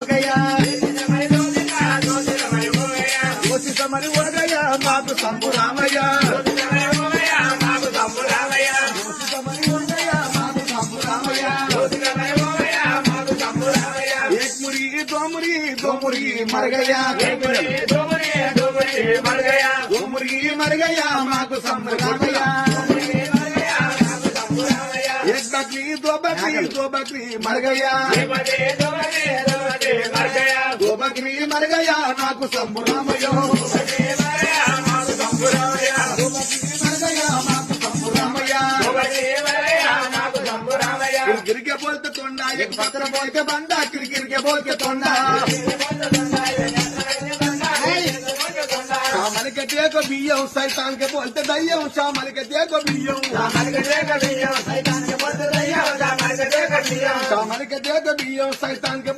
ఓగయ్యా దోషితమని ఓగయ్యా మాకు సంబు రామయ్య దోషితమని ఓగయ్యా మాకు సంబు రామయ్య एक मुरी दो मुरी मर गया दो मुरी मर गया माँ को संभरामया एक बकरी दो बकरी मर गया दो बकरी मर गया माँ को संभरामया गिर के बोलते तोंडा एक पत्र बोल के बंदा गिर के बोल के तोंडा शामल के देखो बियम शैतान के बोलते दैयम शामल के देखो बियम शामल के देखो बियम शैतान के